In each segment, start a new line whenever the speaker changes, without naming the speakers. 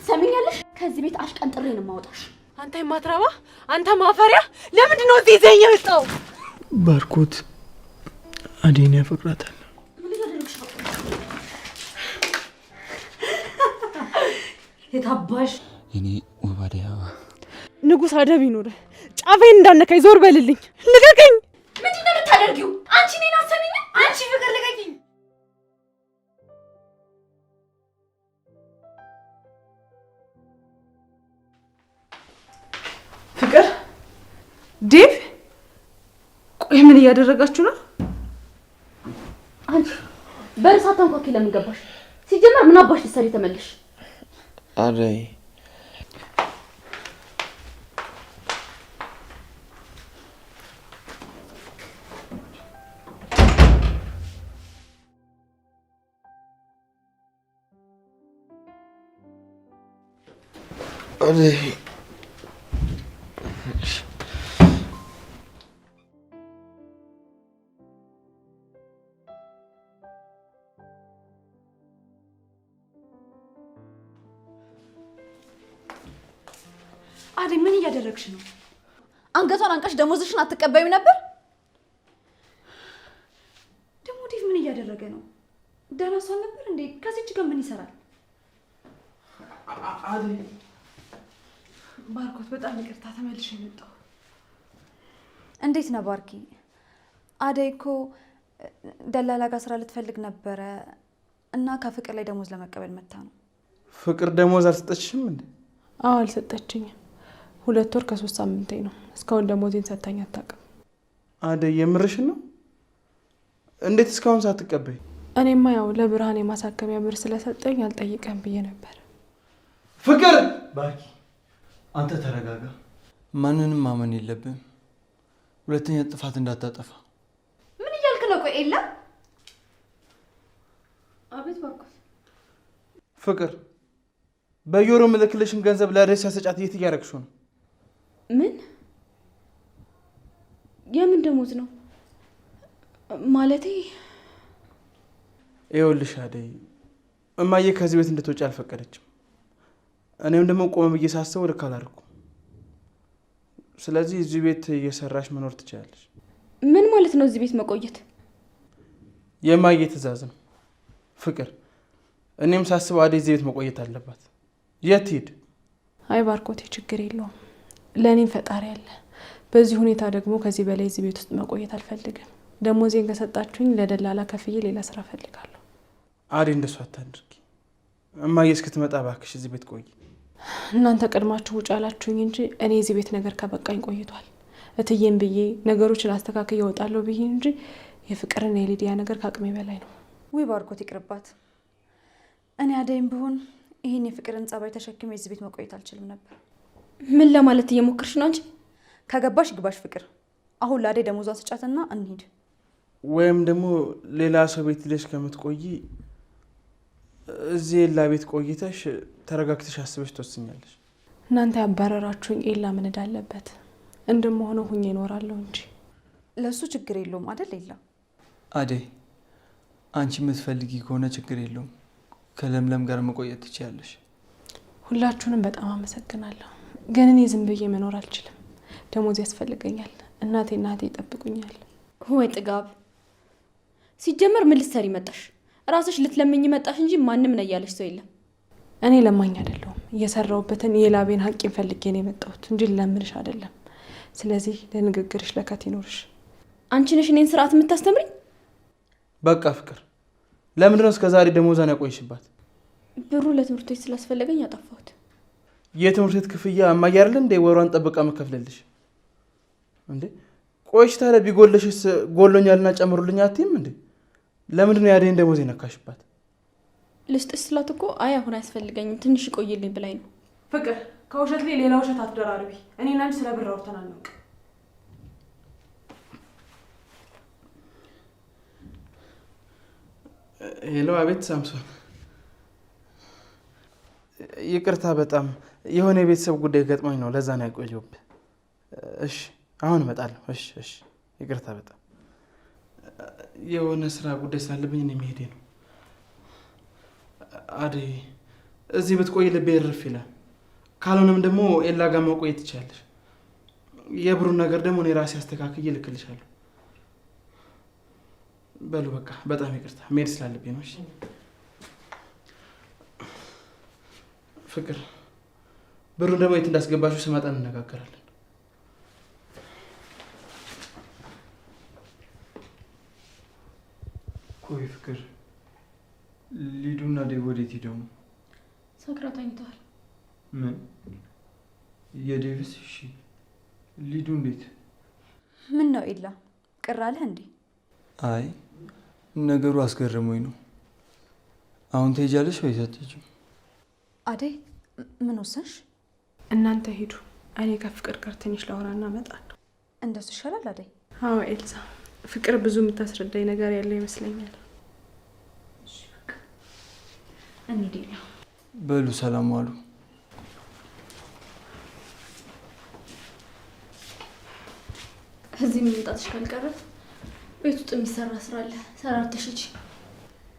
ሰሚኛለሽ? ከዚህ ቤት አሽቀንጥሬ ነው የማወጣሽ።
አንተ የማትረባ አንተ ማፈሪያ! ለምንድን ነው እዚህ ይዘኸኝ የመጣው?
ባርኮት አዴን ያፈቅራታል።
የታባሽ
የኔ ወባዲያ
ንጉስ አደብ ይኑር። ጫፌን እንዳነካኝ ዞር በልልኝ። ልቀቀኝ!
ምንድን ነው የምታደርጊው? አንቺ እኔን አትሰሚኝም? አንቺ ፍቅር ልቀቂኝ!
ፍቅር ዴቭ፣ ቆይ ምን እያደረጋችሁ ነው?
አንቺ በእሳት አንኳኪ ለምን ገባሽ? ሲጀመር ምን አባሽ ልትሰሪ ተመለሽ?
አደይ አደይ
አደይ ምን እያደረግሽ ነው? አንገቷን አንቀሽ ደሞዝሽን አትቀበይም ነበር? ደግሞ ዴቭ ምን እያደረገ ነው? ደህና ሰው ነበር እንዴ? ከዚህች ጋር ምን ይሰራል?
አደይ
ባርኮት በጣም ይቅርታ ተመልሼ የመጣሁ።
እንዴት ነው ባርኪ? አደይ እኮ ደላላ ጋር ስራ ልትፈልግ ነበረ እና ከፍቅር ላይ ደሞዝ ለመቀበል መታ ነው።
ፍቅር ደሞዝ አልሰጠችሽም እንዴ?
አዎ አልሰጠችኝም። 2 ወር ከ3 ሳምንቴ ነው። እስካሁን ደሞዜን ሰጥታኝ አታውቅም።
አደይ የምርሽን ነው? እንዴት እስካሁን ሳትቀበይ?
እኔማ ያው ለብርሃን የማሳከሚያ ብር ስለሰጠኝ አልጠይቀም ብዬ ነበር።
ፍቅር ባርኪ አንተ ተረጋጋ። ማንንም ማመን የለብም። ሁለተኛ ጥፋት እንዳታጠፋ።
ምን እያልክ ነው? ቆይ ኤላ። አቤት ባርኮት።
ፍቅር በየወሩ ምልክልሽን ገንዘብ ለአደይ ሳሰጫት የት እያደረግሽው ነው?
ምን? የምን ደሞዝ ነው ማለቴ?
ይኸውልሽ አደይ እማዬ ከዚህ ቤት እንድትወጪ አልፈቀደችም። እኔም ደግሞ ቆመ ብዬ ሳስበው ልክ አላደረኩም። ስለዚህ እዚህ ቤት እየሰራሽ መኖር ትችላለሽ።
ምን ማለት ነው እዚህ ቤት መቆየት?
የማዬ ትእዛዝ ነው ፍቅር። እኔም ሳስበው አደይ እዚህ ቤት መቆየት አለባት። የት ሂድ?
አይ ባርኮቴ ችግር የለውም። ለእኔም ፈጣሪ አለ። በዚህ ሁኔታ ደግሞ ከዚህ በላይ እዚህ ቤት ውስጥ መቆየት አልፈልግም። ደሞዜን ከሰጣችሁኝ ለደላላ ከፍዬ ሌላ ስራ ፈልጋለሁ።
አደይ እንደሱ አታድርጊ። እማዬ እስክትመጣ እባክሽ እዚህ ቤት ቆይ።
እናንተ ቀድማችሁ ውጭ አላችሁኝ እንጂ እኔ እዚህ ቤት ነገር ከበቃኝ ቆይቷል። እትዬም ብዬ ነገሮችን አስተካክዬ እወጣለሁ ብዬ እንጂ የፍቅርና የሊዲያ ነገር ከአቅሜ በላይ ነው።
ውይ ባርኮት ይቅርባት። እኔ አደይም ብሆን ይህን የፍቅርን ጸባይ ተሸክሜ እዚህ ቤት መቆየት አልችልም ነበር። ምን ለማለት እየሞከርሽ ነው አንቺ? ከገባሽ ግባሽ ፍቅር። አሁን ለአደይ ደሞዟን ስጫትና እንሂድ።
ወይም ደግሞ ሌላ ሰው ቤት ልጅ ከምትቆይ እዚህ ኤላ ቤት ቆይተሽ ተረጋግተሽ አስበሽ ትወስኛለሽ።
እናንተ ያባረራችሁኝ ኤላ ምን እንዳለበት እንደምሆነው ሁኜ እኖራለሁ እንጂ
ለሱ ችግር የለውም አይደል? ኤላ
አደይ አንቺ የምትፈልጊ ከሆነ ችግር የለውም። ከለምለም ጋር መቆየት ትችያለሽ።
ሁላችሁንም በጣም አመሰግናለሁ። ግን እኔ ዝም ብዬ መኖር አልችልም። ደሞዝ ያስፈልገኛል። እናቴ ይጠብቁኛል።
ወይ ጥጋብ! ሲጀመር ምን ልትሰሪ መጣሽ? ራስሽ ልትለምኝ መጣሽ እንጂ ማንም ነው ያለሽ ሰው የለም።
እኔ ለማኝ አይደለሁም። እየሰራሁበትን የላቤን ሀቄን ፈልጌ ነው የመጣሁት እንጂ ለምንሽ አይደለም። ስለዚህ ለንግግርሽ ለከት ይኖርሽ።
አንቺ ነሽ እኔን ስርዓት የምታስተምሪኝ?
በቃ ፍቅር ለምንድን ነው እስከዛሬ ደሞዛን ያቆይሽባት?
ብሩ ለትምህርት ቤት ስላስፈለገኝ ያጠፋሁት።
የትምህርት ቤት ክፍያ እማዬ አይደል እንዴ ወሯን ጠብቃ መከፍለልሽ እንዴ? ቆይሽ ታዲያ ቢጎልሽስ ጎሎኛልና ጨምሩልኝ አትይም እንዴ? ለምንድን ነው ያደይን ደሞዝ የነካሽባት?
ልስጥሽ ስላት እኮ አይ አሁን አያስፈልገኝም ትንሽ ቆይልኝ ብላኝ ነው።
ፍቅር ከውሸት ላይ ሌላ ውሸት አትደራርቢ። እኔና አንቺ ስለ ብር አውርተን አናውቅም።
ሄሎ፣ አቤት ሳምሶን። ይቅርታ በጣም የሆነ የቤተሰብ ጉዳይ ገጥሞኝ ነው፣ ለዛ ነው ያቆየሁብህ። እሺ አሁን እመጣለሁ። እሺ ይቅርታ በጣም የሆነ ስራ ጉዳይ ስላለብኝ እኔ መሄዴ ነው። አደይ እዚህ ብትቆይ ልቤ ይርፍ ይላል። ካልሆነም ደግሞ ኤላ ጋር መቆየት ትችላለሽ። የብሩን ነገር ደግሞ እኔ ራሴ አስተካክዬ ልክልሻለሁ። በሉ በቃ በጣም ይቅርታ መሄድ ስላለብኝ ነው። እሺ ፍቅር፣ ብሩን ደግሞ የት እንዳስገባችሁ ስመጣ እንነጋገራለን።
ቆይ ፍቅር፣ ሊዱና ዴቭ ወዴት ሄደው ነው?
ሰክራ ተኝተዋል።
ምን? የዴቭስ? እሺ ሊዱ እንዴት?
ምን ነው ኤላ ቅር አለህ እንዴ?
አይ ነገሩ አስገርሞኝ ነው። አሁን ትሄጃለሽ ወይስ አትሄጂም?
አደይ ምን ወሰንሽ?
እናንተ ሂዱ፣ እኔ ከፍቅር ጋር ትንሽ ላወራና እመጣለሁ።
እንደሱ ይሻላል አደይ።
አዎ ኤልሳ፣ ፍቅር ብዙ የምታስረዳኝ ነገር ያለ ይመስለኛል።
እንሂድ ኤላ።
በሉ ሰላም ዋሉ።
እዚህ መምጣትሽ ካልቀረ ቤት ውስጥ የሚሰራ ስራ አለ፣ ሰራርተሽ ሂጂ።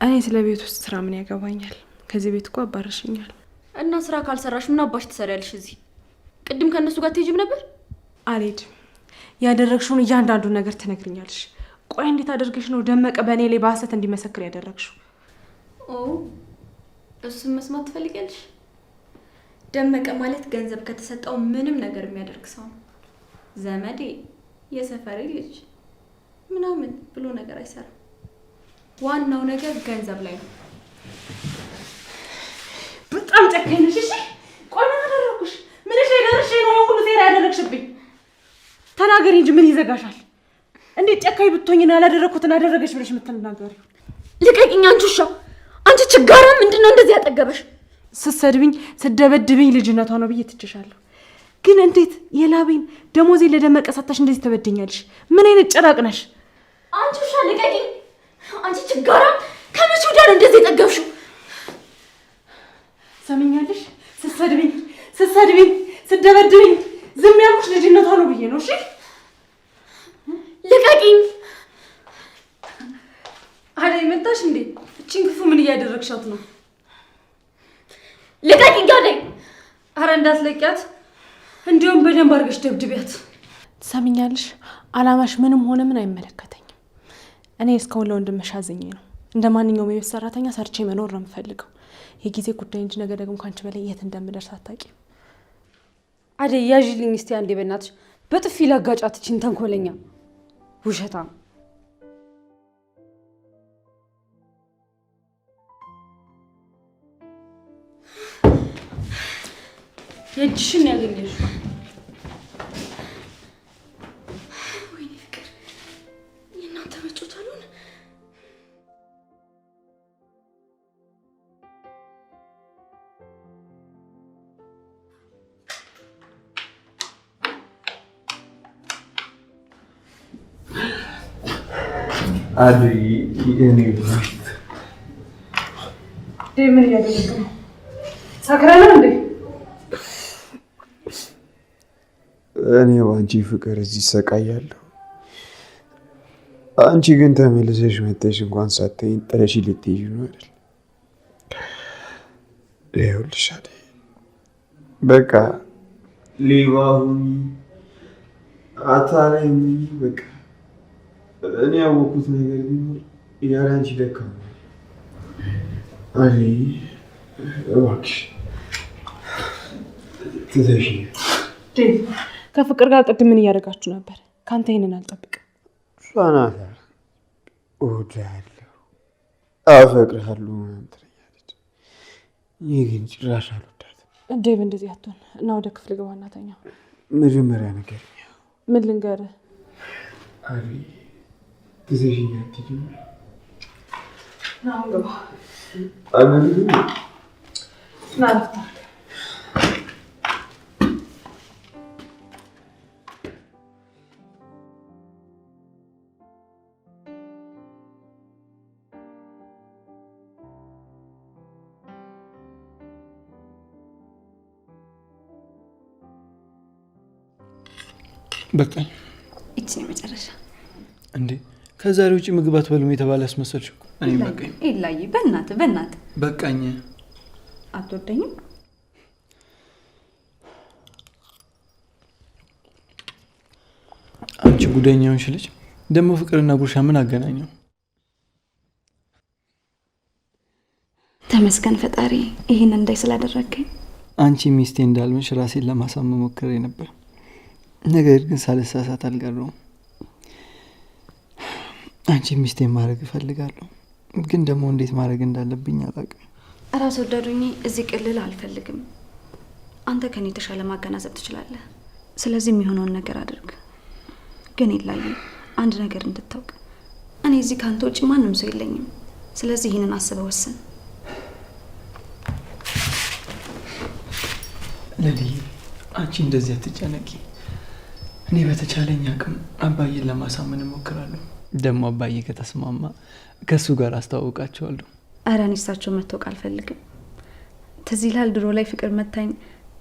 እኔ ስለ ቤት ውስጥ ስራ ምን ያገባኛል? ከዚህ ቤት እኮ አባረሽኛል።
እና ስራ ካልሰራሽ ምን አባሽ ትሰሪያለሽ እዚህ? ቅድም ከእነሱ ጋር ትሄጂም ነበር።
አልሄድም። ያደረግሽውን እያንዳንዱ ነገር ትነግርኛለሽ። ቆይ እንዴት አደርገሽ ነው ደመቀ በእኔ ላይ በሐሰት እንዲመሰክር ያደረግሽው?
ኦ እሱን መስማት ትፈልጊያለሽ? ደመቀ ማለት ገንዘብ ከተሰጠው ምንም ነገር የሚያደርግ ሰው ነው። ዘመዴ፣ የሰፈሬ ልጅ ምናምን ብሎ ነገር አይሰራም። ዋናው ነገር ገንዘብ ላይ ነው።
በጣም ጨካኝ ነሽ። እሺ ቆይ ምን አደረኩሽ? ምንሽ ላይ ደርሼ ነው ሁሉ ሴራ ያደረግሽብኝ? ተናገሪ እንጂ ምን ይዘጋሻል? እንዴት ጨካኝ ብትሆኝ ነው ያላደረኩትን አደረገሽ ብለሽ የምትናገሪው?
ልቀቂኝ አንቺ ውሻ! አንቺ ችጋራ! ምንድነው እንደዚህ ያጠገበሽ?
ስትሰድብኝ ስትደበድብኝ ልጅነቷ ነው ብዬ ትችሻለሁ። ግን እንዴት የላቤን ደሞዜ ለደመቀ ሰጣሽ እንደዚህ ተበደኛለሽ? ምን አይነት ጭራቅ ነሽ?
አንቺ ውሻ ልቀቂኝ! አንቺ ችጋራ! ከመቼ ወዲያ ነው እንደዚህ የጠገብሽው?
ሰምኛለሽ? ስትሰድብኝ ስትደበድብኝ ዝም ያልኩሽ ልጅነቷ ነው ብዬ ነው። እሺ
ልቀቂኝ!
አደይ መጣሽ እንዴ? እቺን ክፉ ምን እያደረግሻት ነው?
ልቀቂኝ አደይ!
አረ እንዳትለቂያት፣ እንዲሁም በደንብ አድርገሽ ደብድቢያት። ትሰምኛለሽ? አላማሽ ምንም ሆነ ምን አይመለከተኝም። እኔ እስካሁን ለወንድምሽ አዝኜ ነው። እንደ ማንኛውም የቤት ሰራተኛ ሰርቼ መኖር ነው የምፈልገው። የጊዜ ጉዳይ እንጂ ነገ ደግሞ ካንቺ በላይ የት እንደምደርስ አታውቂም።
አደይ ያዥልኝ እስቲ አንዴ በእናትሽ። በጥፊ ላጋጫት እቺን ተንኮለኛ ውሸታ።
የእጅሽን ያገኘሽ።
ወይኔ ፍቅር፣ የእናንተ መጮት አሉን።
አደይ እኔ
ምን እያደረገ ነው? ሰክረህ ነው እንዴ?
እኔ በአንቺ ፍቅር እዚህ እሰቃያለሁ። አንቺ ግን ተመልሰሽ መጥተሽ እንኳን ሳትይኝ ጥለሽ ልትሄጂ ነው አይደል? ይኸውልሽ አደይ፣ በቃ ሌባ ሁኚ አታላይ ሁኚ፣ በቃ እኔ ያወኩት ነገር ቢኖር ያለ አንቺ ደካማ። አደይ እባክሽ ትተሽኝ።
ከፍቅር ጋር ቅድም ምን እያደረጋችሁ ነበር? ከአንተ ይሄንን አልጠብቅም።
እሷ ናት እወድሃለሁ አፈቅርሃለሁ ምናምን ትለኛለች። እኔ ግን ጭራሽ አልወዳትም።
ዴቭ እንደዚህ አትሆን እና ወደ ክፍል ግባ እና ተኛ።
መጀመሪያ ነገር
ምን ልንገርህ?
አደይ ትተሽኝ አትሄጂም?
ና ግባ።
አልፈልግም።
ና አረፍታ።
በቃኝ።
እቺ መጨረሻ
እንዴ ከዛሬ ውጪ ምግብ አትበሉም የተባለ አስመሰልሽ እኮ። እኔ በቃኝ።
ኤላዬ በእናትህ
በቃኝ።
አትወደኝም?
አንቺ ጉደኛውን ልጅ ደግሞ ፍቅርና ጉርሻ ምን አገናኘው?
ተመስገን ፈጣሪ ይህን እንዳይ ስላደረገኝ።
አንቺ ሚስቴ እንዳልሆንሽ ራሴን ለማሳመን ሞክሬ ነበር፣ ነገር ግን ሳልሳሳት አልቀረውም። አንቺ ሚስቴ ማድረግ እፈልጋለሁ፣ ግን ደግሞ እንዴት ማድረግ እንዳለብኝ አላውቅም።
ራስ ወዳዱኝ እዚህ ቅልል አልፈልግም። አንተ ከኔ የተሻለ ማገናዘብ ትችላለህ። ስለዚህ የሚሆነውን ነገር አድርግ። ግን ይላዩ አንድ ነገር እንድታውቅ፣ እኔ እዚህ ካንተ ውጭ ማንም ሰው የለኝም። ስለዚህ ይህንን አስበህ ወስን።
ለልዬ አንቺ እንደዚህ አትጨነቂ። እኔ በተቻለኝ አቅም አባዬን ለማሳመን እሞክራለሁ። ደግሞ አባዬ ከተስማማ ከእሱ ጋር አስተዋውቃቸዋለሁ።
እረ እኔ እሳቸው መታወቅ አልፈልግም። ትዝ ይልሃል ድሮ ላይ ፍቅር መታኝ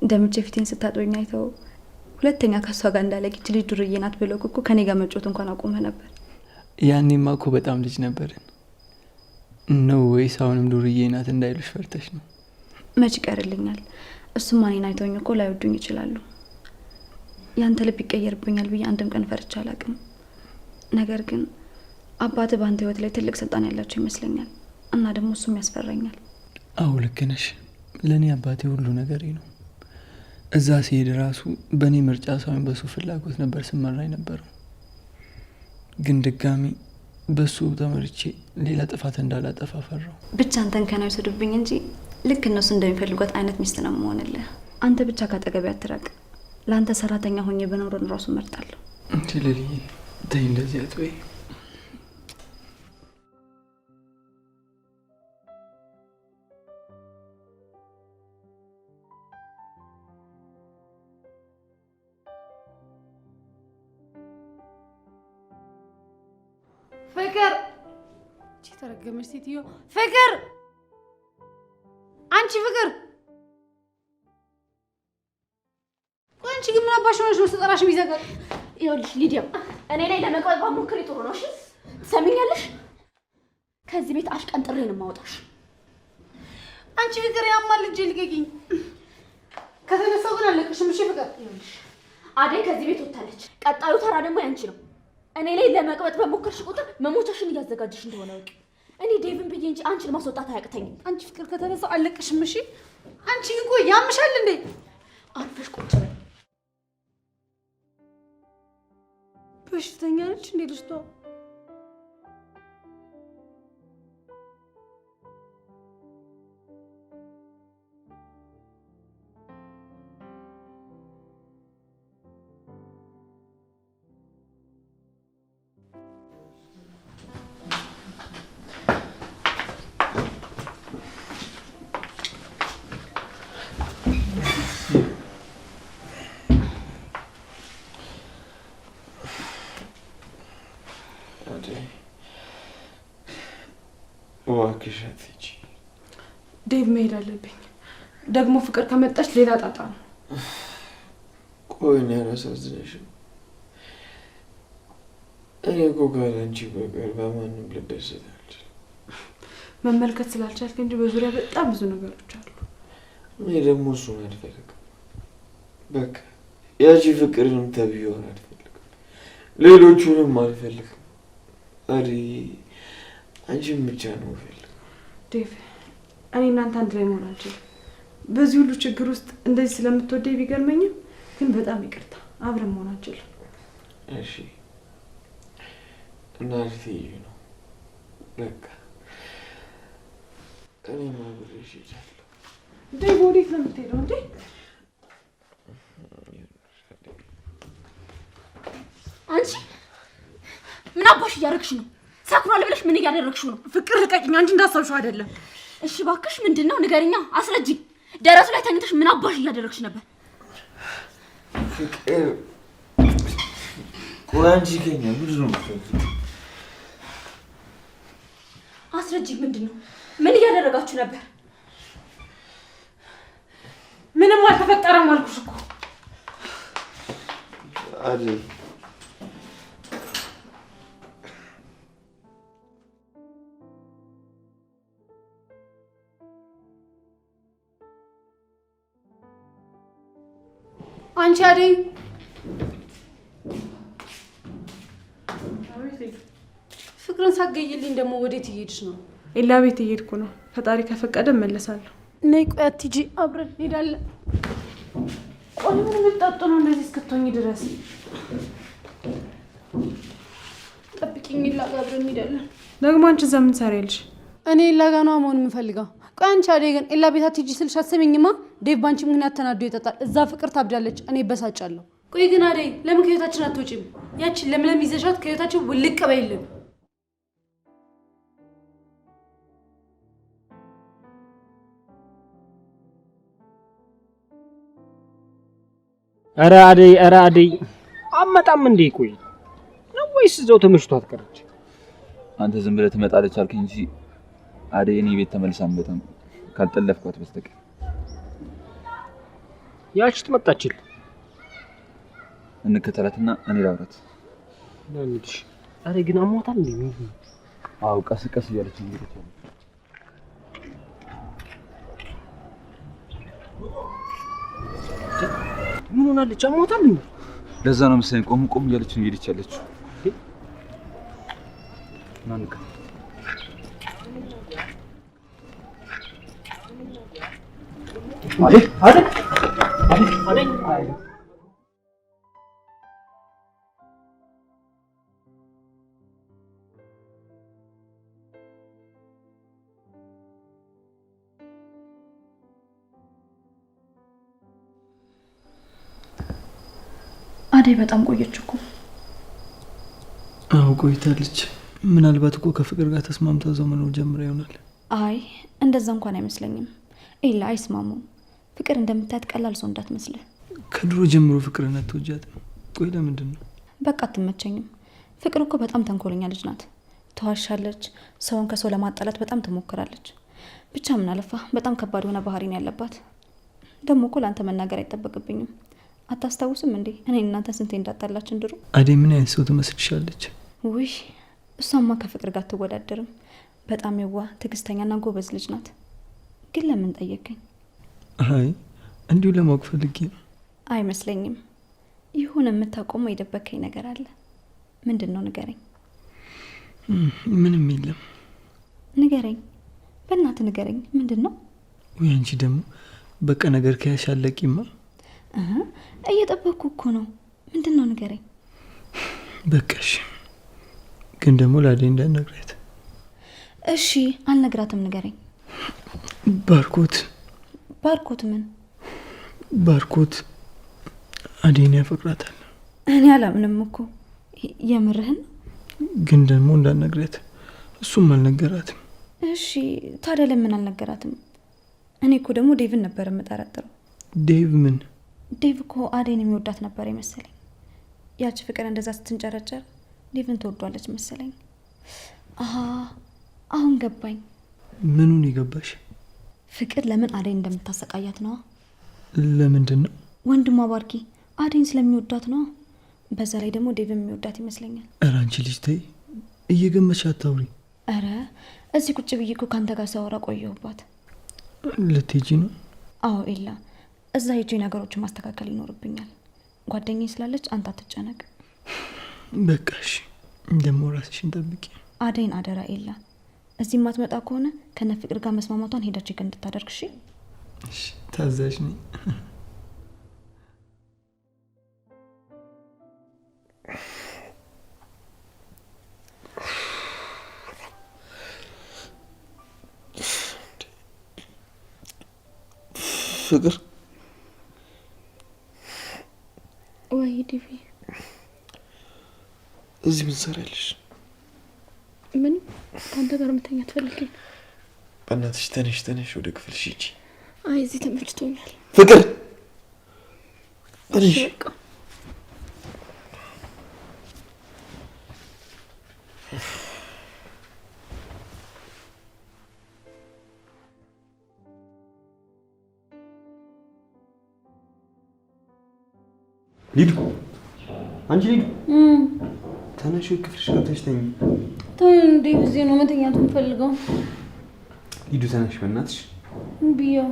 እንደምቼ ፊቴን ስታጦኝ አይተው ሁለተኛ ከሷ ጋር እንዳለቂች ልጅ ዱርዬ ናት ብለው እኮ ከኔ ጋር መጮት እንኳን አቆመ ነበር።
ያኔማ እኮ በጣም ልጅ ነበርን ነው ወይስ አሁንም ዱርዬ ናት እንዳይሉሽ ፈርተሽ ነው?
መች ይቀርልኛል። እሱም እኔን አይተውኝ እኮ ላይወዱኝ ይችላሉ። ያንተ ልብ ይቀየርብኛል ብዬ አንድም ቀን ፈርቻ አላውቅም። ነገር ግን አባት በአንተ ህይወት ላይ ትልቅ ስልጣን ያላቸው ይመስለኛል እና ደግሞ እሱም ያስፈራኛል።
አዎ ልክ ነሽ። ለእኔ አባቴ ሁሉ ነገሬ ነው። እዛ ሲሄድ ራሱ በእኔ ምርጫ ሳይሆን በሱ ፍላጎት ነበር ስመራ ነበረው። ግን ድጋሚ በሱ ተመርቼ ሌላ ጥፋት እንዳላጠፋ ፈራው።
ብቻ አንተን ከና ይወሰዱብኝ እንጂ ልክ እነሱ እንደሚፈልጓት አይነት ሚስት ነው መሆንልህ። አንተ ብቻ ካጠገቤ አትራቅ። ለአንተ ሰራተኛ ሆኜ በኖርን ራሱ መርጣለሁ።
እንዴ ለልዬ ተይ እንደዚህ አትበይ።
ፍቅር እቺ ተረገመች ሴትዮ! ፍቅር! አንቺ ፍቅር! አንቺ ግን ምን አባሽ ሆነሽ ነው ስጠራሽ የሚዘጋው?
ይኸውልሽ ሊዲያ፣ እኔ ላይ ለመቅበጥ ሞክሪ ጥሩ ነው። እሺ ትሰሚኛለሽ? ከዚህ ቤት አሽቀንጥሬ ነው የማወጣሽ።
አንቺ ፍቅር ያማል። ልጄ ልቀቂኝ። ከተነሳው ግን አለቅሽም። እሺ ፍቅር፣
ይኸውልሽ አደይ ከዚህ ቤት ወጣለች። ቀጣዩ ተራ ደግሞ ያንቺ ነው። እኔ ላይ ለመቅበጥ በሞከርሽ ቁጥር መሞቻሽን እያዘጋጀሽ እንደሆነ አውቂ። እኔ ዴቭን ብዬ እንጂ አንቺን ማስወጣት አያቅተኝም።
አንቺ ፍቅር ከተነሳው አለቅሽም። እሺ አንቺ ግን ቆይ ያምሻል እንዴ?
አርፈሽ ቁጭ በይ።
በሽተኛ ነች እንዴ ልጅቷ? ዴቭ መሄድ አለብኝ። ደግሞ ፍቅር ከመጣች ሌላ ጣጣ ነው።
ቆይ እኔ አላሳዝንሽም። እኔ እኮ ካላንቺ በቀር በማንም ልደሰት አልችልም።
መመልከት ስላልቻልክ እንጂ በዙሪያ በጣም ብዙ ነገሮች አሉ።
እኔ ደግሞ እሱን አልፈልግም። በቃ ያቺ ፍቅርንም ተብዬውን አልፈልግም፣ ሌሎቹንም አልፈልግም። አሪ አንቺን ብቻ ነው ፈልግ።
ዴቭ እኔ እናንተ አንድ ላይ መሆን አልችልም። በዚህ ሁሉ ችግር ውስጥ እንደዚህ ስለምትወደኝ ቢገርመኝም ግን በጣም ይቅርታ፣ አብረን መሆን አንችልም።
እሺ እና ልትሄጂ ነው? በቃ እኔ ማብሬሽ እሄዳለሁ።
ዴቭ ወዴት ነው የምትሄደው እንዴ?
አንቺ ምን አባሽ እያደረግሽ ነው? ሰክሯል ብለሽ ምን እያደረግሽ ነው?
ፍቅር ልቀቂኝ። አንቺ እንዳሰብሽው አይደለም።
እሺ እባክሽ ምንድነው? ንገሪኛ፣ አስረጂኝ። ደረሱ ላይ ተኝተሽ ምን አባሽ እያደረግሽ ነበር?
ፍቅር ቆይ አንቺ ከኛ ብዙ ነው የምትፈልጊው?
አስረጂኝ። ምንድነው? ምን እያደረጋችሁ ነበር?
ምንም አልተፈጠረም አልኩሽ እኮ
አደይ።
አንቺ አደይ ፍቅርን ሳትገይልኝ ደግሞ ወዴት እየሄድሽ ነው?
ኤላ ቤት እየሄድኩ ነው። ፈጣሪ ከፈቀደ እመለሳለሁ።
ነይ ቆይ አትሂጂ፣ አብረን እንሄዳለን። ቆይ ምን የምትጠጡ ነው እንደዚህ እስክትሆኝ ድረስ? ጠብቂኝ፣ ኤላ ጋር አብረን እንሄዳለን።
ደግሞ አንቺ እዛ ምን ትሰሪያለሽ?
እኔ ኤላ ጋር ነው መሆን የምፈልገው። ቆይ አንቺ አደይ ግን ኤላ ቤት አትሂጂ ስልሽ አትሰሚኝማ? ዴቭ ባንቺ ምክንያት ተናዶ ይጠጣል። እዛ ፍቅር ታብዳለች፣ እኔ በሳጫለሁ። ቆይ ግን አደይ ለምን ከህይወታችን አትወጪም? ያችን ለምለም ይዘሻት ከህይወታችን ውልቅ በይልን።
ኧረ አደይ አመጣም እንዴ? ቆይ ነው ወይስ እዛው ተመሽቷት ቀረች?
አንተ ዝም ብለህ ትመጣለች አልክ እንጂ አደይ እኔ ቤት ተመልሳ በጣም ካልጠለፍኳት በስተቀር
ያቺ ትመጣችል።
እንከተላትና እኔ ላውራት።
ለምንድሽ? አረ ግን አሟታል እንዴ? ምን?
አው ቀስ ቀስ እያለች እንግዲህ
ምን ሆናለች? አሟታል እንዴ?
ለዛ ነው መሰለኝ ቆም እያለች ነው እየሄደች ያለችው። ማንከ
አደይ
አደይ በጣም ቆየች እኮ።
አዎ ቆይታለች። ምናልባት እኮ ከፍቅር ጋር ተስማምተው እዛው መኖር ጀምራ ይሆናል።
አይ እንደዛ እንኳን አይመስለኝም። ኤላ አይስማሙም። ፍቅር እንደምታያት ቀላል ሰው እንዳትመስልህ።
ከድሮ ጀምሮ ፍቅርን አትወጃትም? ቆይ ለምንድን ነው?
በቃ አትመቸኝም። ፍቅር እኮ በጣም ተንኮለኛ ልጅ ናት። ትዋሻለች፣ ሰውን ከሰው ለማጣላት በጣም ትሞክራለች። ብቻ ምን አለፋ በጣም ከባድ የሆነ ባህሪ ነው ያለባት። ደግሞ እኮ ለአንተ መናገር አይጠበቅብኝም። አታስታውስም እንዴ እኔ እናንተ ስንቴ እንዳጣላችን ድሮ?
አደይ ምን አይነት ሰው ትመስልሻለች?
ውይ እሷማ ከፍቅር ጋር አትወዳደርም። በጣም የዋህ ትዕግስተኛና ጎበዝ ልጅ ናት። ግን ለምን ጠየቀኝ?
አይ እንዲሁ ለማወቅ ፈልጌ ነው።
አይመስለኝም። ይሁን የምታቆመው የደበከኝ ነገር አለ። ምንድን ነው? ንገረኝ።
ምንም የለም።
ንገረኝ፣ በእናትህ ንገረኝ። ምንድን ነው?
ወይ አንቺ ደግሞ በቃ ነገር ከያሽ አለቂማ።
እየጠበቅኩ እኮ ነው። ምንድን ነው? ንገረኝ።
በቃሽ፣ ግን ደግሞ ለአደይ እንዳትነግሪያት።
እሺ አልነግራትም። ንገረኝ። ባርኮት ምን?
ባርኮት አደይን ያፈቅራታል።
እኔ አላምንም እኮ። የምርህን?
ግን ደግሞ እንዳትነግሪያት። እሱም አልነገራትም።
እሺ ታዲያ ለምን አልነገራትም? እኔ እኮ ደግሞ ዴቭን ነበር የምጠረጥረው።
ዴቭ ምን?
ዴቭ እኮ አደይን የሚወዳት ነበር መሰለኝ። ያቺ ፍቅር እንደዛ ስትንጨረጨር ዴቭን ትወዷለች መሰለኝ። አሁን ገባኝ።
ምኑን ይገባሽ?
ፍቅር ለምን አደይን እንደምታሰቃያት ነው።
ለምንድን ነው?
ወንድሟ ባርኪ አደይን ስለሚወዳት ነው። በዛ ላይ ደግሞ ዴቭ የሚወዳት ይመስለኛል።
ኧረ አንቺ ልጅ ተይ፣ እየገመች አታውሪ።
ኧረ እዚህ ቁጭ ብዬ እኮ ካንተ ጋር ሳወራ ቆየሁባት።
ልትሄጂ ነው?
አዎ ኤላ፣ እዛ ሄጄ ነገሮችን ማስተካከል ይኖርብኛል። ጓደኛዬ ስላለች አንተ አትጨነቅ።
በቃሽ፣ ደግሞ ራስሽን ጠብቂ።
አደይን አደራ ኤላ። እዚህ ማትመጣ ከሆነ ከነ ፍቅር ጋር መስማማቷን ሄዳ ቼክ እንድታደርግ እሺ?
እሺ፣ ታዛዥ ነኝ።
ፍቅር
ወይ ዲቪ፣
እዚህ ምን ትሰሪያለሽ?
ምን ከአንተ ጋር መተኛት ፈልጌ።
በእናትሽ ተነሽ ወደ ክፍልሽ ሂጂ።
አይ እዚህ ተመችቶኛል።
ፍቅር ተነሽ። ሊዱ፣ አንቺ ሊዱ ተነሽ፣ ክፍልሽ ገብተሽ ተኝ።
እንዴ እዚህ ነው መተኛት የምፈልገው።
ሊዱ ተነሽ በእናትሽ።
ብያው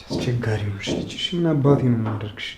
አስቸጋሪ ሆንሽ ልጅ። እሺ ምን አባቴ ነው የማደርግሽ?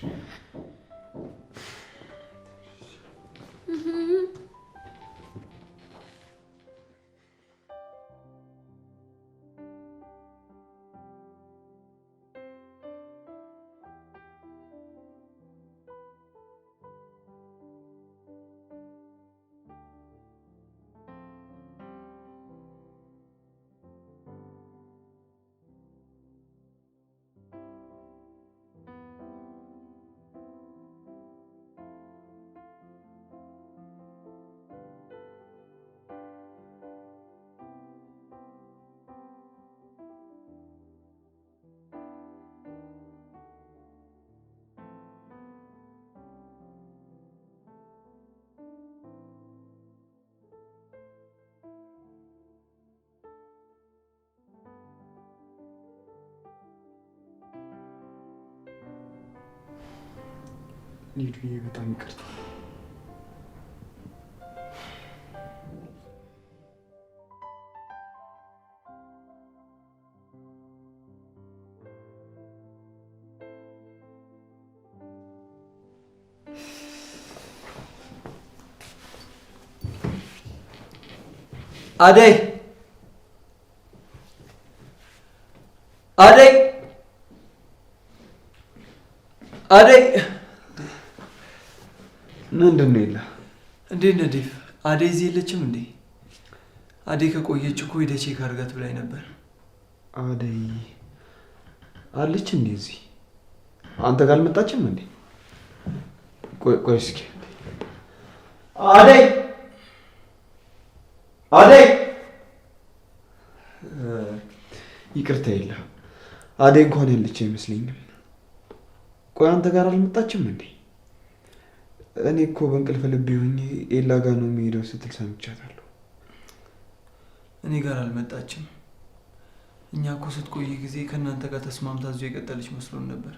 ሊዱዬ በጣም ይቅርታ።
አደይ አደይ አደይ
ምንድን ነው የለ?
እንዴት ነህ ዴቭ? አደይ እዚህ የለችም እንዴ? አደይ ከቆየች እኮ ሄደህ ቼክ አድርጋት ብላኝ ነበር።
አደይ አለች እንዴ እዚህ? አንተ ጋር አልመጣችም እንዴ? ቆይ እስኪ አደይ አደይ ይቅርታ የለ አደይ እንኳን ያለች አይመስለኝም። ቆይ አንተ ጋር አልመጣችም እንዴ? እኔ እኮ በእንቅልፍ ልቤ ሆኜ ኤላ ጋር ነው የሚሄደው ስትል ሰምቻታለሁ።
እኔ ጋር አልመጣችም። እኛ እኮ ስትቆይ ጊዜ ከእናንተ ጋር ተስማምታ እዚሁ የቀጠለች መስሎን ነበር።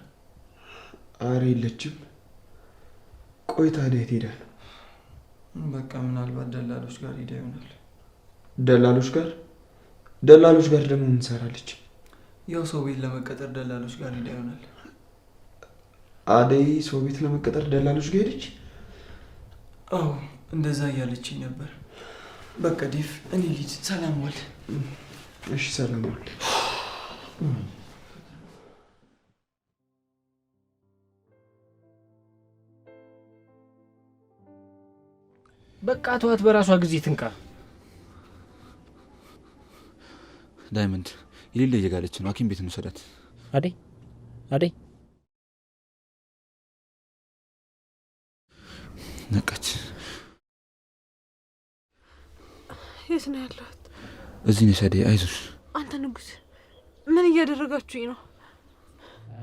አረ የለችም። ቆይ ታዲያ የት ሄዳ ነው?
በቃ ምናልባት ደላሎች ጋር ሄዳ ይሆናል።
ደላሎች ጋር? ደላሎች ጋር ደግሞ ምን ትሰራለች?
ያው ሰው ቤት ለመቀጠር ደላሎች ጋር ሄዳ ይሆናል።
አደይ ሰው ቤት ለመቀጠር ደላሎች ጋር ሄደች?
አዎ እንደዛ እያለችኝ ነበር። በቃ ዴቭ እኔ ልጅ ሰላም ዋል።
እሺ ሰላም ዋል።
በቃ ተዋት፣ በራሷ ጊዜ ትንቃ።
ዳይመንድ የሌለ እየጋለች ነው። ሐኪም ቤት እንውሰዳት።
አደይ አደይ
ነቃች።
የት ነው ያለሁት?
እዚህ ነሽ አደይ፣ አይዞሽ።
አንተ ንጉስ ምን እያደረጋችሁኝ ነው?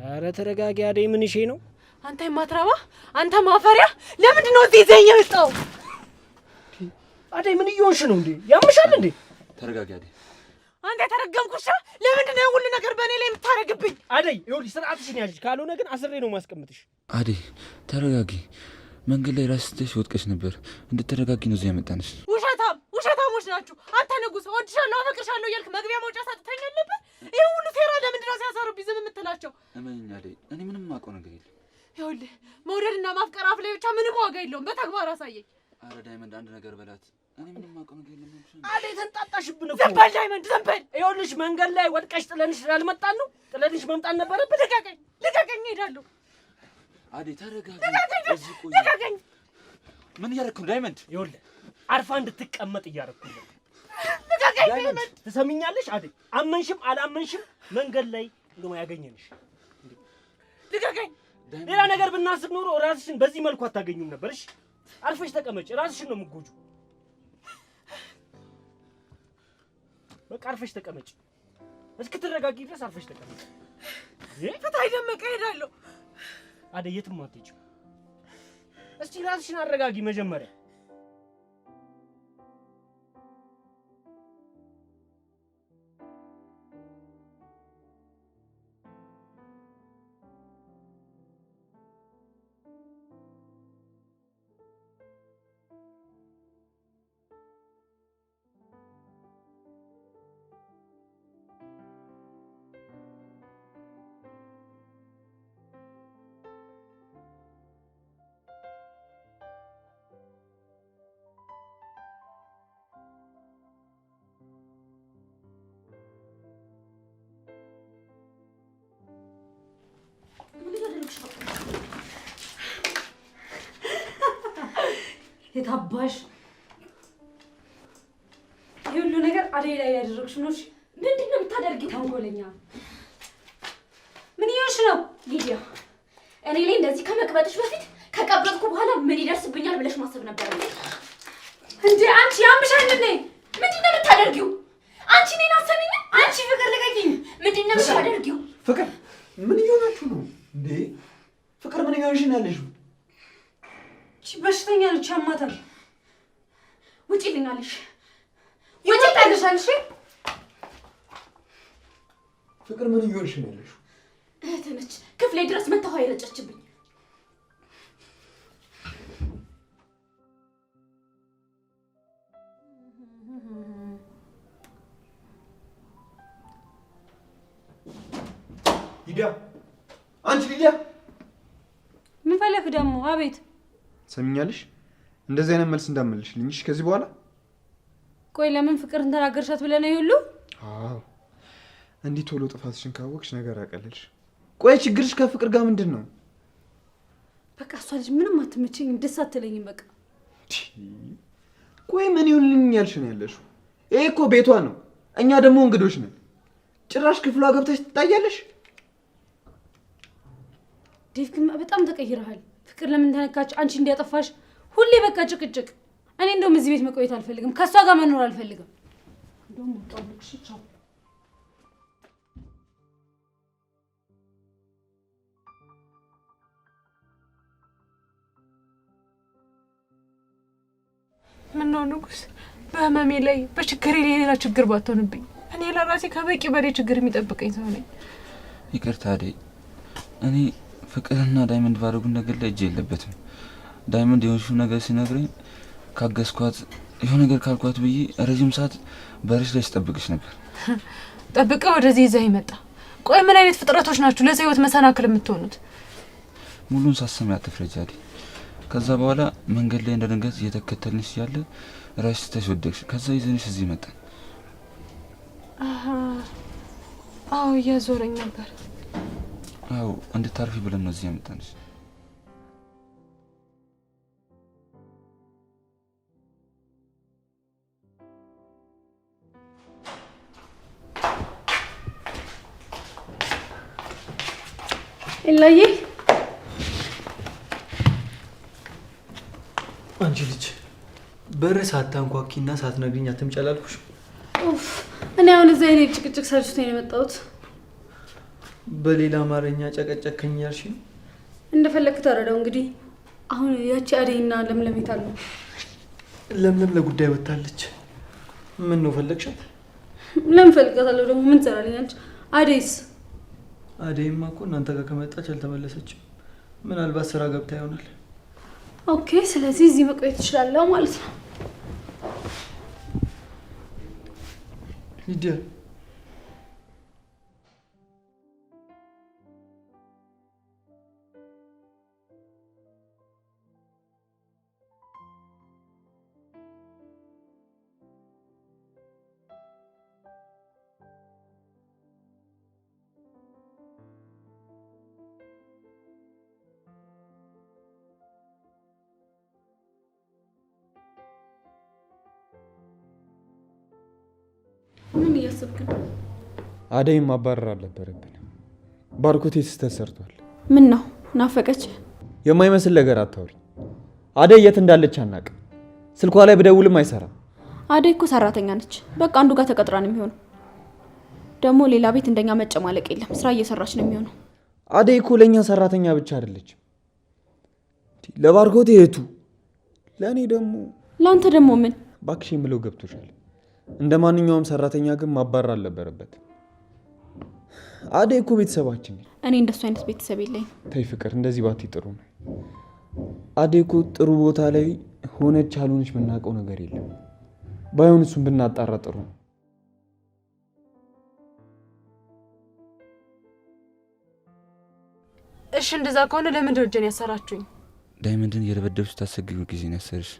አረ ተረጋጊ አደይ። ምን እሺ ነው?
አንተ የማትረባ አንተ ማፈሪያ፣ ለምንድን ነው እዚህ ይዘኸኝ የመጣው?
አደይ ምን እየሆንሽ ነው እንዴ? ያምሻል እንዴ?
ተረጋጊ አደይ።
አንተ የተረገምኩሽ፣ ለምንድን ነው ሁሉ ነገር በእኔ ላይ የምታረግብኝ?
አደይ ይኸውልሽ፣ ስርዓትሽን ያዥ፣ ካልሆነ ግን አስሬ ነው ማስቀምጥሽ።
አደይ ተረጋጊ። መንገድ ላይ ራስሽ ስትሽ ወድቀሽ ነበር። እንድትረጋጊ ነው እዚህ ያመጣንሽ።
ውሸታሞች ናችሁ። አንተ ንጉስ እወድሻለሁ፣ አፈቅርሻለሁ እያልክ መግቢያ መውጫ ሳትተኛ ነበር። ይሄ ሁሉ ሴራ ለምንድን ነው ሲያሰሩብኝ ዝም የምትላቸው?
እመኚኝ አደይ፣ እኔ ምንም የማውቀው ነገር የለም።
ይኸውልህ መውደድና ማፍቀር አፍ ላይ ብቻ ምንም ዋጋ የለውም። በተግባር አሳየኝ።
አረ ዳይመንድ አንድ ነገር በላት። እኔ ምንም የማውቀው ነገር የለም።
አደይ ተንጣጣሽብን እኮ።
ዝም በል ዳይመንድ፣ ዝም በል።
ይኸውልሽ መንገድ ላይ ወድቀሽ ጥለንሽ ስላልመጣን ነው። ጥለንሽ መምጣት ነበረብን።
ልቀቀኝ፣ እሄዳለሁ።
አደይ ተረጋጊ። እዚህ ቆይ።
ልቀቀኝ።
ምን እያደረክ ነው ዳይመንድ?
ይኸውልህ አርፋ እንድትቀመጥ እያደረኩ ነው።
ልቀቀኝ ዳይመንድ።
ትሰሚኛለሽ አደይ? አመንሽም አላመንሽም መንገድ ላይ ነው ያገኘንሽ።
ልቀቀኝ።
ሌላ ነገር ብናስብ ኖሮ ራስሽን በዚህ መልኩ አታገኙም ነበር። እሺ አርፈሽ ተቀመጭ። ራስሽን ነው የምትጎጁ። በቃ አርፈሽ ተቀመጭ። እስክትረጋጊ ድረስ አርፈሽ ተቀመጭ።
ፍታይ ደመቀ፣ እሄዳለሁ።
አደይ የትም አትሄጂም። እስቲ ራስሽን አረጋጊ መጀመሪያ።
የታባሽ ይህ ሁሉ ነገር አደይ ላይ ያደረግሽ ነው። ምንድን ነው የምታደርጊው? ተንኮለኛ ምን ይሆንሽ ነው ሊዲያ? እኔ ላይ እንደዚህ ከመቅበጥሽ በፊት ከቀበጥኩ በኋላ ምን ይደርስብኛል ብለሽ ማሰብ ነበር እንዴ? አንቺ ያምሻል እንዴ? ምንድን ነው የምታደርጊው? አንቺ እኔን አሰሚኝ። አንቺ ፍቅር ልቀቂኝ። ምንድን ነው የምታደርጊው?
ፍቅር ምን እየሆናችሁ ነው እንዴ? ፍቅር ምን እየሆንሽ ነው ያለሽው?
እቺ በሽተኛ ነች፣ ያማታል። ውጪ ልኛለሽ፣ ውጪ ታለሻልሽ።
ፍቅር ምን እየሆንሽ ነው ያለሽው?
እህት ነች፣ ክፍሌ ድረስ መታው አይረጨችብኝ።
ሊዲያ፣ አንቺ ሊዲያ፣
ምን ፈለክ ደግሞ? አቤት።
ሰሚኛለሽ? እንደዚህ አይነት መልስ እንዳመልሽልኝ እሺ? ከዚህ በኋላ
ቆይ፣ ለምን ፍቅር እንተናገርሻት ብለህ ነው ይሁሉ?
አዎ፣ እንዲህ ቶሎ ጥፋትሽን ካወቅሽ ነገር አቀለልሽ። ቆይ ችግርሽ ከፍቅር ጋር ምንድን ነው?
በቃ እሷ ልጅ ምንም አትመቸኝም፣ ደስ አትለኝም። በቃ
ቆይ ምን ይሁንልኝ ያልሽ ነው ያለሽው? ይሄ እኮ ቤቷ ነው፣ እኛ ደግሞ እንግዶች ነን። ጭራሽ ክፍሏ ገብተሽ ትታያለሽ።
ዴቭ ግን በጣም ተቀይረሃል። ፍቅር ለምን ተነካች? አንቺ እንዲያጠፋሽ ሁሌ በቃ ጭቅጭቅ። እኔ እንደውም እዚህ ቤት መቆየት አልፈልግም፣ ከእሷ ጋር መኖር አልፈልግም። እንደውም ወጣልሽ። ቻው።
ምነው ንጉስ፣ በህመሜ ላይ በችግሬ ላይ ሌላ ችግር ባትሆንብኝ። እኔ ለራሴ ከበቂ በላይ ችግር የሚጠብቀኝ ሰው ነኝ።
ይቅርታ አደይ፣ እኔ ፍቅርና ዳይመንድ ባደረጉን ነገር ላይ እጅ የለበትም። ዳይመንድ የሆንሽው ነገር ሲነግረኝ ካገዝኳት የሆነ ነገር ካልኳት ብዬ ረጅም ሰዓት በርሽ ላይ ስጠብቅሽ ነበር።
ጠብቀ ወደዚህ ይዘህ ይመጣ። ቆይ ምን አይነት ፍጥረቶች ናችሁ ለሰው ህይወት መሰናክል የምትሆኑት?
ሙሉን ሳሰሚ አትፍረጂ አደይ። ከዛ በኋላ መንገድ ላይ እንደ ድንገት እየተከተልንሽ እያለ ራስሽ ስተሽ ወደቅሽ። ከዛ ይዘንሽ እዚህ መጣን።
አዎ እያዞረኝ ነበር።
አዎ እንድታርፊ ብለን ነው እዚህ ያመጣንሽ።
ኢላዬ፣
አንቺ ልጅ በር ሳታንኳኪና ሳትነግሪኝ አትምጪ አላልኩሽ?
ኡፍ፣ እኔ አሁን እዛ የኔ ጭቅጭቅ ሰልችቶኝ ነው የመጣሁት።
በሌላ አማርኛ ጨቀጨከኝ ያልሽ?
እንደፈለክ ተረዳው። እንግዲህ አሁን ያቺ አደይና ለምለም የታሉ?
ለምለም ለጉዳይ ወጣለች። ምን ነው ፈለግሻት?
ለምን ፈልጋታለሁ ደግሞ? ምን ትሰራልኛለች? አደይስ?
አደይማ እኮ እናንተ ጋር ከመጣች አልተመለሰችም። ምናልባት ስራ ገብታ ይሆናል።
ኦኬ፣ ስለዚህ እዚህ መቆየት እችላለሁ ማለት ነው።
ሊዲያ፣
ምን እያሰብክ ነው?
አደይም ማባረር አልነበረብን። ባርኮቴ ስህተት ሰርቷል።
ምን ነው ናፈቀች?
የማይመስል ነገር አታውሪ። አደይ የት እንዳለች አናውቅም። ስልኳ ላይ ብደውልም አይሰራም።
አደይ እኮ ሰራተኛ ነች። በቃ አንዱ ጋር ተቀጥራ ነው የሚሆነው። ደግሞ ሌላ ቤት እንደኛ መጨማለቅ የለም። ስራ እየሰራች ነው የሚሆነው።
አደይ እኮ ለእኛ ሰራተኛ ብቻ አይደለችም። ለባርኮቴ እህቱ፣ ለእኔ ደግሞ።
ለአንተ ደግሞ ምን?
እባክሽ የምለው ገብቶሻል። እንደ ማንኛውም ሰራተኛ ግን ማባረር አልነበረበት። አደይ እኮ ቤተሰባችን ነች።
እኔ እንደሱ አይነት ቤተሰብ የለኝም።
ተይ ፍቅር፣ እንደዚህ ባትይ ጥሩ ነው። አደይ እኮ ጥሩ ቦታ ላይ ሆነች አልሆነች የምናውቀው ነገር የለም። ባይሆን እሱን ብናጣራ ጥሩ ነው።
እሺ እንደዛ ከሆነ ለምን ደረጀን ያሰራችሁኝ?
ዳይመንድን እየደበደብሽ ታሰግጊው ጊዜ ነው ያሰርሽ።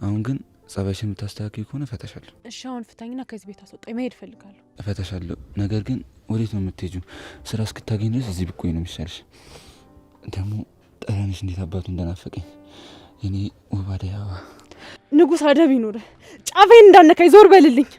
አሁን ግን ጸባይሽን የምታስተካክል ከሆነ እፈታሻለሁ።
እሺ አሁን ፍታኝና ከዚህ ቤት አስወጣኝ። መሄድ እፈልጋለሁ።
እፈታሻለሁ። ነገር ግን ወዴት ነው የምትሄጂው? ስራ እስክታገኝ ድረስ እዚህ ብቆይ ነው የሚሻልሽ። ደግሞ ጠረንሽ እንዴት አባቱ እንደናፈቀኝ የኔ ውብ አደይ አበባ።
ንጉሥ አደብ ይኑር። ጫፌን እንዳነካኝ ዞር በልልኝ።